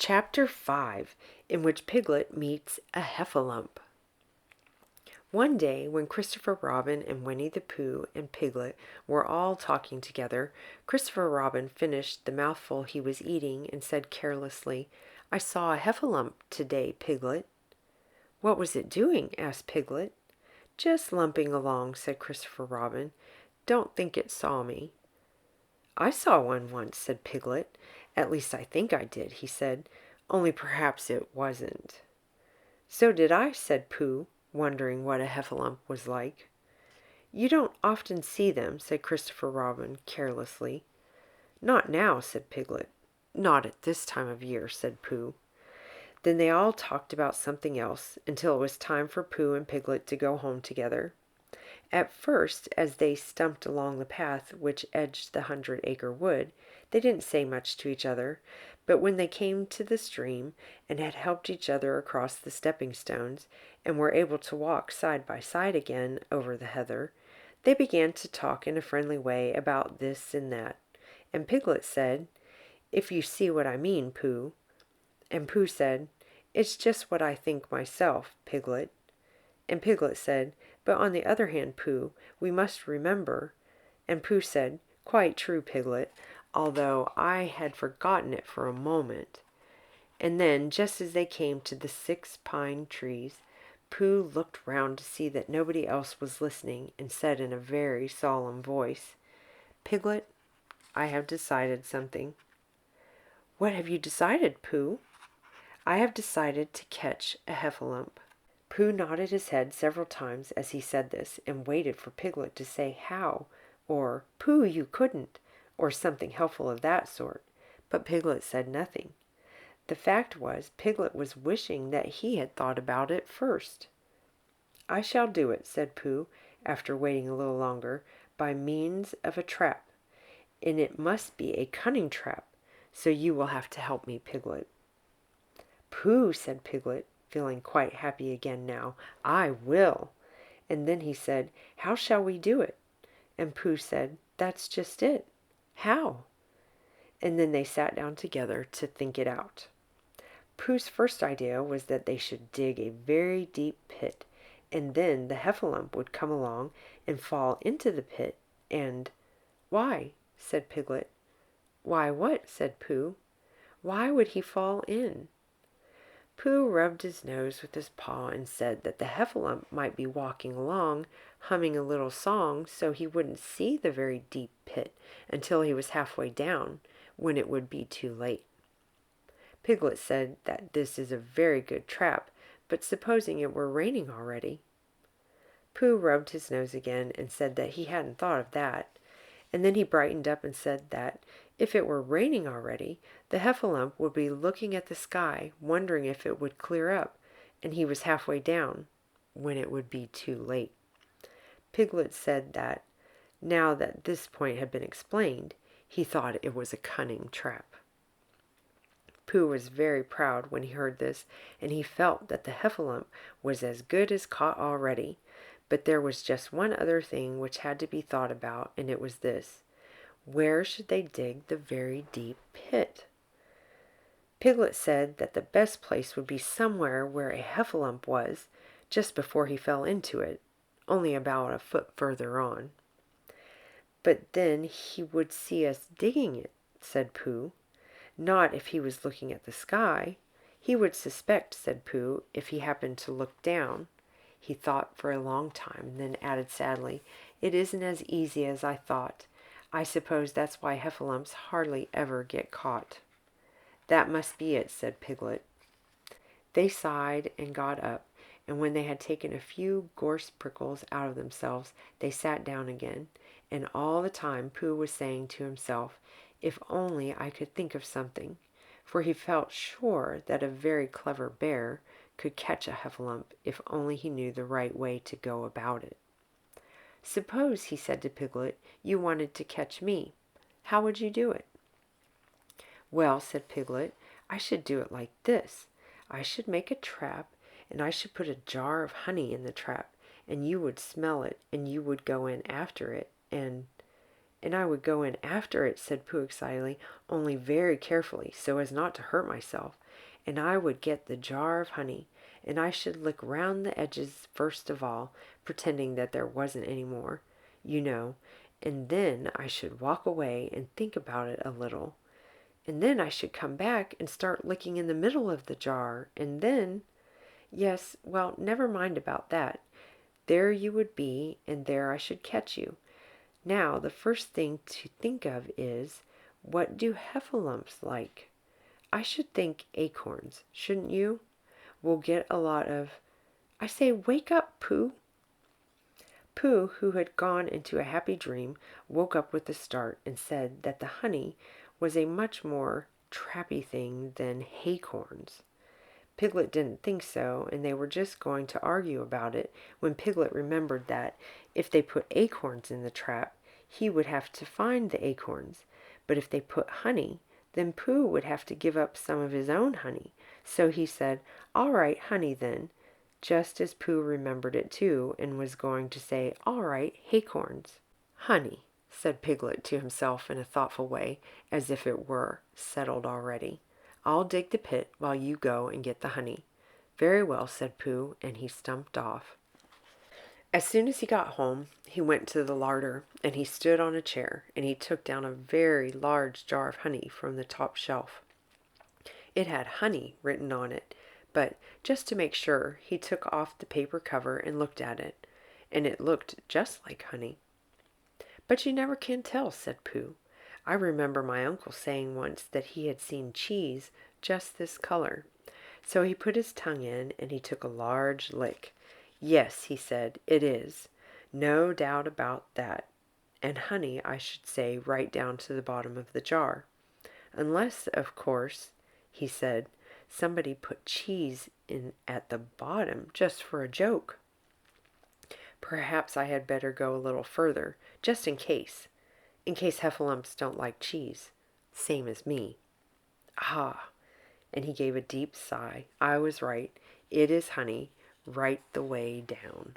Chapter 5, in which Piglet meets a heffalump. One day, when Christopher Robin and Winnie the Pooh and Piglet were all talking together, Christopher Robin finished the mouthful he was eating and said carelessly, "I saw a heffalump today, Piglet." "What was it doing?" asked Piglet. "Just lumping along," said Christopher Robin. "Don't think it saw me." "I saw one once," said Piglet. "At least I think I did," he said, "only perhaps it wasn't." "So did I," said Pooh, wondering what a heffalump was like. "You don't often see them," said Christopher Robin carelessly. "Not now," said Piglet. "Not at this time of year," said Pooh. Then they all talked about something else until it was time for Pooh and Piglet to go home together. At first, as they stumped along the path which edged the 100-acre wood, they didn't say much to each other, but when they came to the stream and had helped each other across the stepping stones and were able to walk side by side again over the heather, they began to talk in a friendly way about this and that, and Piglet said, "If you see what I mean, Pooh." And Pooh said, "It's just what I think myself, Piglet." And Piglet said, "But on the other hand, Pooh, we must remember." And Pooh said, "Quite true, Piglet, although I had forgotten it for a moment." And then, just as they came to the 6 pine trees, Pooh looked round to see that nobody else was listening, and said in a very solemn voice, "Piglet, I have decided something." "What have you decided, Pooh?" "I have decided to catch a heffalump." Pooh nodded his head several times as he said this, and waited for Piglet to say how, or "Pooh, you couldn't," or something helpful of that sort, but Piglet said nothing. The fact was, Piglet was wishing that he had thought about it first. "I shall do it," said Pooh, after waiting a little longer, "by means of a trap, and it must be a cunning trap, so you will have to help me, Piglet." "Pooh," said Piglet, feeling quite happy again now, "I will." And then he said, "How shall we do it?" And Pooh said, "That's just it. How?" And then they sat down together to think it out. Pooh's first idea was that they should dig a very deep pit, and then the heffalump would come along and fall into the pit, and "Why?" said Piglet. "Why what?" said Pooh. "Why would he fall in?" Pooh rubbed his nose with his paw and said that the heffalump might be walking along, humming a little song, so he wouldn't see the very deep pit until he was halfway down, when it would be too late. Piglet said that this is a very good trap, but supposing it were raining already? Pooh rubbed his nose again and said that he hadn't thought of that, and then he brightened up and said that if it were raining already, the heffalump would be looking at the sky, wondering if it would clear up, and he was halfway down, when it would be too late. Piglet said that, now that this point had been explained, he thought it was a cunning trap. Pooh was very proud when he heard this, and he felt that the heffalump was as good as caught already. But there was just one other thing which had to be thought about, and it was this: where should they dig the very deep pit? Piglet said that the best place would be somewhere where a heffalump was, just before he fell into it, only about a foot further on. "But then he would see us digging it," said Pooh. "Not if he was looking at the sky. He would suspect," said Pooh, "if he happened to look down." He thought for a long time, and then added sadly, "It isn't as easy as I thought. I suppose that's why heffalumps hardly ever get caught." "That must be it," said Piglet. They sighed and got up, and when they had taken a few gorse prickles out of themselves, they sat down again, and all the time Pooh was saying to himself, "If only I could think of something," for he felt sure that a very clever bear could catch a heffalump if only he knew the right way to go about it. "Suppose," he said to Piglet, "you wanted to catch me. How would you do it?" "Well," said Piglet, "I should do it like this. I should make a trap, and I should put a jar of honey in the trap, and you would smell it, and you would go in after it, and I would go in after it," said Pooh excitedly, "only very carefully, so as not to hurt myself. and I would get the jar of honey, and I should lick round the edges first of all, pretending that there wasn't any more, you know, and then I should walk away and think about it a little. And then I should come back and start licking in the middle of the jar, and then, yes, well, never mind about that. There you would be, and there I should catch you. Now, the first thing to think of is, what do heffalumps like? I should think acorns, shouldn't you? We'll get a lot of... I say, wake up, Pooh! Pooh, who had gone into a happy dream, woke up with a start and said that the honey was a much more trappy thing than haycorns. Piglet didn't think so, and they were just going to argue about it when Piglet remembered that if they put acorns in the trap, he would have to find the acorns. But if they put honey, then Pooh would have to give up some of his own honey. So he said, "All right, honey then," just as Pooh remembered it too, and was going to say, "All right, haycorns." "Honey," said Piglet to himself in a thoughtful way, as if it were settled already. "I'll dig the pit while you go and get the honey." "Very well," said Pooh, and he stumped off. As soon as he got home, he went to the larder, and he stood on a chair, and he took down a very large jar of honey from the top shelf. It had honey written on it, but just to make sure, he took off the paper cover and looked at it, and it looked just like honey. "But you never can tell," said Pooh. "I remember my uncle saying once that he had seen cheese just this color." So he put his tongue in, and he took a large lick. "Yes," he said, "it is. No doubt about that. And honey, I should say, right down to the bottom of the jar. Unless, of course," he said, "somebody put cheese in at the bottom just for a joke. Perhaps I had better go a little further, just in case heffalumps don't like cheese, same as me. Ah!" And he gave a deep sigh. "I was right. It is honey, right the way down."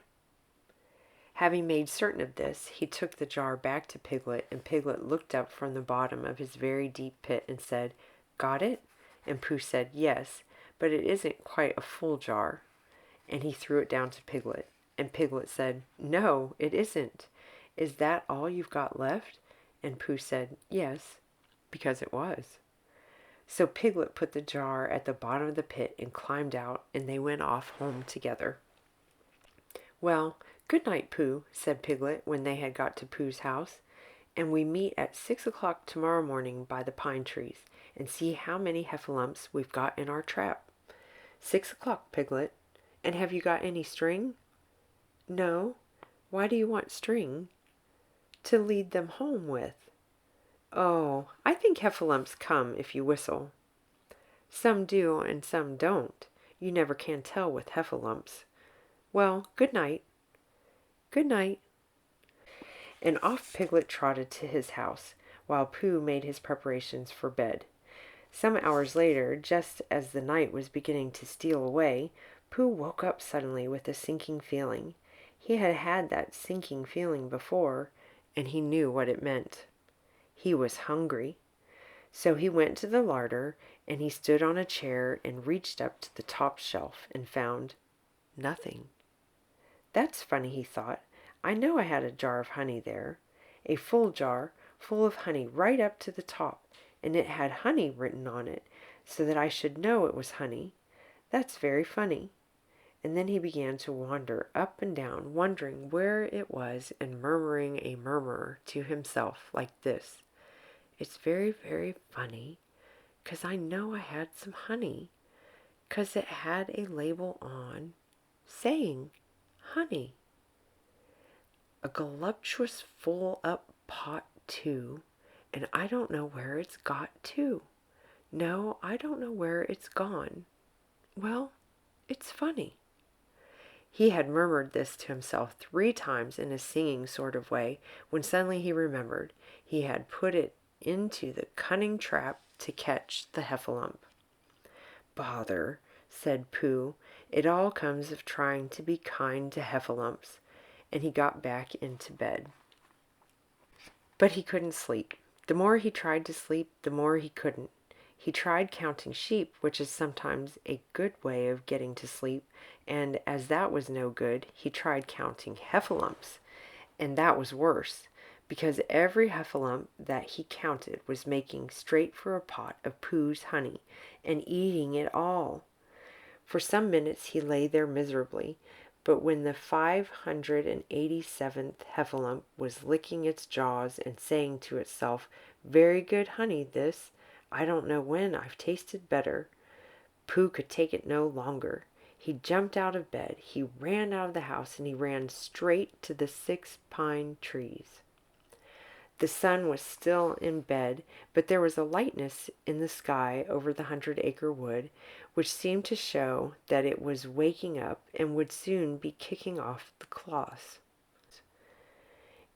Having made certain of this, he took the jar back to Piglet, and Piglet looked up from the bottom of his very deep pit and said, "Got it?" And Pooh said, "Yes, but it isn't quite a full jar." And he threw it down to Piglet. And Piglet said, "No, it isn't. Is that all you've got left?" And Pooh said, "Yes," because it was. So Piglet put the jar at the bottom of the pit and climbed out, and they went off home together. "Well, good night, Pooh," said Piglet when they had got to Pooh's house, "and we meet at 6 o'clock tomorrow morning by the pine trees, and see how many heffalumps we've got in our trap." "6 o'clock, Piglet. And have you got any string?" "No. Why do you want string?" "To lead them home with." "Oh, I think heffalumps come if you whistle." "Some do and some don't. You never can tell with heffalumps. Well, good night." "Good night." And off Piglet trotted to his house, while Pooh made his preparations for bed. Some hours later, just as the night was beginning to steal away, Pooh woke up suddenly with a sinking feeling. He had had that sinking feeling before, and he knew what it meant. He was hungry. So he went to the larder, and he stood on a chair and reached up to the top shelf and found nothing. "That's funny," he thought. "I know I had a jar of honey there, a full jar full of honey right up to the top, and it had honey written on it, so that I should know it was honey. That's very funny." And then he began to wander up and down, wondering where it was, and murmuring a murmur to himself like this: "It's very, very funny, 'cause I know I had some honey, 'cause it had a label on, saying honey. A voluptuous full up pot too, and I don't know where it's got to. No, I don't know where it's gone. Well, it's funny." He had murmured this to himself 3 times in a singing sort of way, when suddenly he remembered he had put it into the cunning trap to catch the heffalump. "Bother," said Pooh. "It all comes of trying to be kind to heffalumps." And he got back into bed. But he couldn't sleep. The more he tried to sleep, the more he couldn't. He tried counting sheep, which is sometimes a good way of getting to sleep, and as that was no good, he tried counting heffalumps, and that was worse, because every heffalump that he counted was making straight for a pot of Pooh's honey and eating it all. For some minutes he lay there miserably, but when the 587th heffalump was licking its jaws and saying to itself, "Very good honey, this. I don't know when I've tasted better," Pooh could take it no longer. He jumped out of bed, he ran out of the house, and he ran straight to the 6 pine trees. The sun was still in bed, but there was a lightness in the sky over the 100-acre wood, which seemed to show that it was waking up and would soon be kicking off the cloths.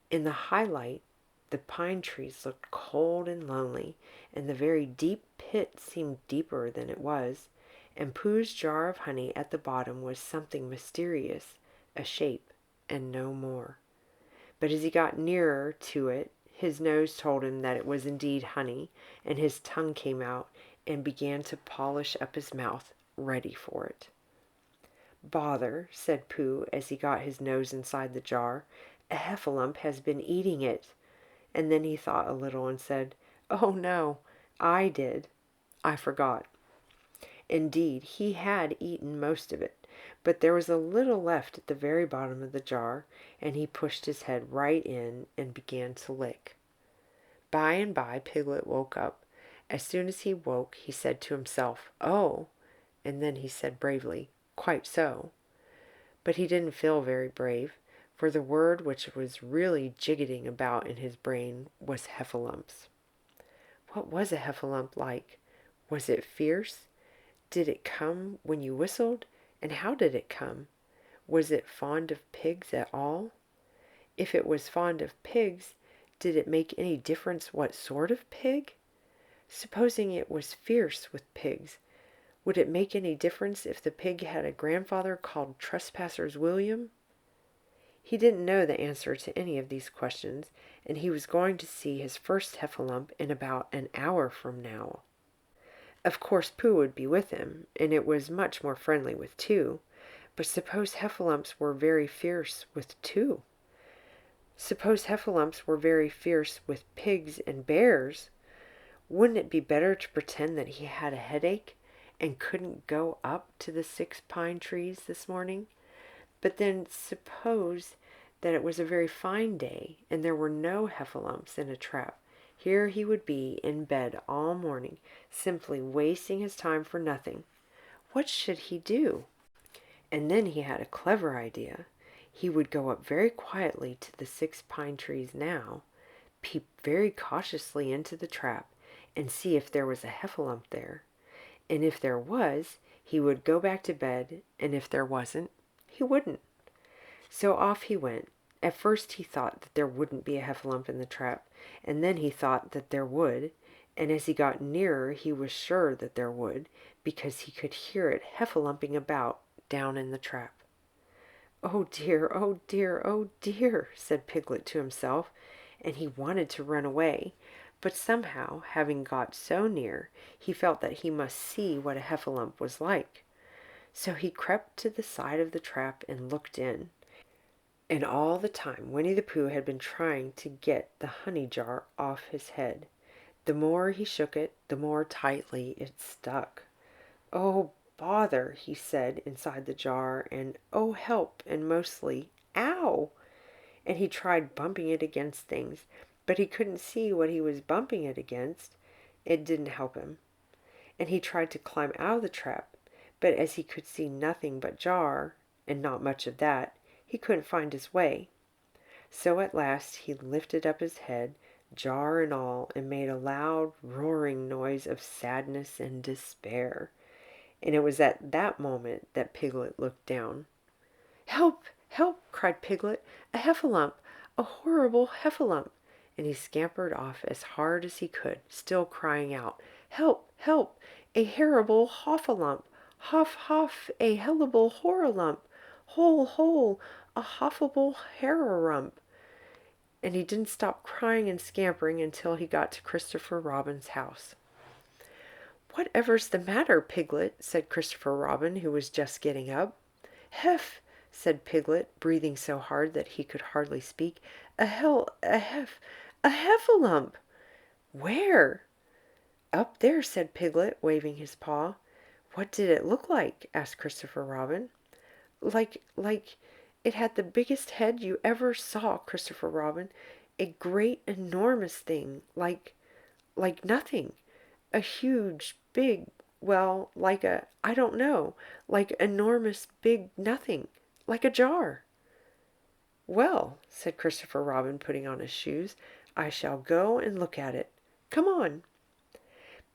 In the high light, the pine trees looked cold and lonely, and the very deep pit seemed deeper than it was, and Pooh's jar of honey at the bottom was something mysterious, a shape, and no more. But as he got nearer to it, his nose told him that it was indeed honey, and his tongue came out and began to polish up his mouth, ready for it. "Bother," said Pooh as he got his nose inside the jar. "A heffalump has been eating it." And then he thought a little and said, "Oh no, I did. I forgot." Indeed, he had eaten most of it, but there was a little left at the very bottom of the jar, and he pushed his head right in and began to lick. By and by Piglet woke up. As soon as he woke, he said to himself, "Oh," and then he said bravely, "Quite so." But he didn't feel very brave, for the word which was really jiggetting about in his brain was heffalumps. What was a heffalump like? Was it fierce? Did it come when you whistled? And how did it come? Was it fond of pigs at all? If it was fond of pigs, did it make any difference what sort of pig? Supposing it was fierce with pigs, would it make any difference if the pig had a grandfather called Trespassers William? He didn't know the answer to any of these questions, and he was going to see his first heffalump in about an hour from now. Of course Pooh would be with him, and it was much more friendly with two. But suppose heffalumps were very fierce with two? Suppose heffalumps were very fierce with pigs and bears? Wouldn't it be better to pretend that he had a headache and couldn't go up to the 6 pine trees this morning? But then suppose that it was a very fine day and there were no heffalumps in a trap. Here he would be in bed all morning, simply wasting his time for nothing. What should he do? And then he had a clever idea. He would go up very quietly to the 6 pine trees now, peep very cautiously into the trap, and see if there was a heffalump there. And if there was, he would go back to bed, and if there wasn't, he wouldn't. So off he went. At first he thought that there wouldn't be a heffalump in the trap, and then he thought that there would, and as he got nearer he was sure that there would, because he could hear it heffalumping about down in the trap. "Oh dear, oh dear, oh dear," said Piglet to himself, and he wanted to run away, but somehow, having got so near, he felt that he must see what a heffalump was like. So he crept to the side of the trap and looked in. And all the time Winnie the Pooh had been trying to get the honey jar off his head. The more he shook it, the more tightly it stuck. "Oh, bother," he said inside the jar, and "oh, help," and mostly "ow." And he tried bumping it against things, but he couldn't see what he was bumping it against. It didn't help him. And he tried to climb out of the trap, but as he could see nothing but jar, and not much of that, he couldn't find his way. So at last he lifted up his head, jar and all, and made a loud roaring noise of sadness and despair. And it was at that moment that Piglet looked down. "Help! Help!" cried Piglet. "A heffalump! A horrible heffalump!" And he scampered off as hard as he could, still crying out, "Help! Help! A horrible hoffalump! Hoff! Hoff! A hellable horralump! Hole! Hole! A hoffable harrarump!" And he didn't stop crying and scampering until he got to Christopher Robin's house. "Whatever's the matter, Piglet?" said Christopher Robin, who was just getting up. "Hef!" said Piglet, breathing so hard that he could hardly speak. A heffalump!" "Where?" "Up there," said Piglet, waving his paw. "What did it look like?" asked Christopher Robin. Like, it had the biggest head you ever saw, Christopher Robin. A great, enormous thing, like nothing. A huge, big, well, I don't know, like enormous, big nothing, like a jar." "Well," said Christopher Robin, putting on his shoes, "I shall go and look at it. Come on."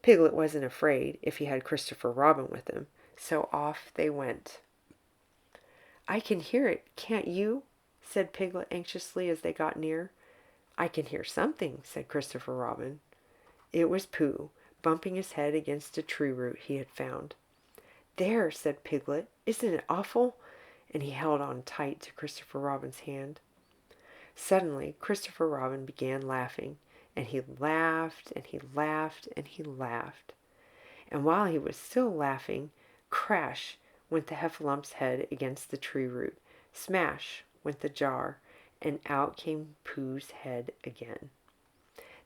Piglet wasn't afraid if he had Christopher Robin with him, so off they went. "I can hear it, can't you?" said Piglet anxiously as they got near. "I can hear something," said Christopher Robin. It was Pooh, bumping his head against a tree root he had found. "There," said Piglet, "isn't it awful?" And he held on tight to Christopher Robin's hand. Suddenly Christopher Robin began laughing, and he laughed, and he laughed, and he laughed. And while he was still laughing, crash went the heffalump's head against the tree root, smash went the jar, and out came Pooh's head again.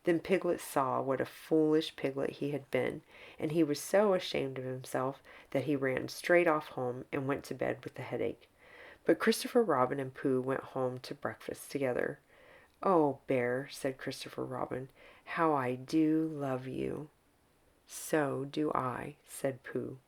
Then Piglet saw what a foolish piglet he had been, and he was so ashamed of himself that he ran straight off home and went to bed with a headache. But Christopher Robin and Pooh went home to breakfast together. "Oh, Bear," said Christopher Robin, "how I do love you." "So do I," said Pooh.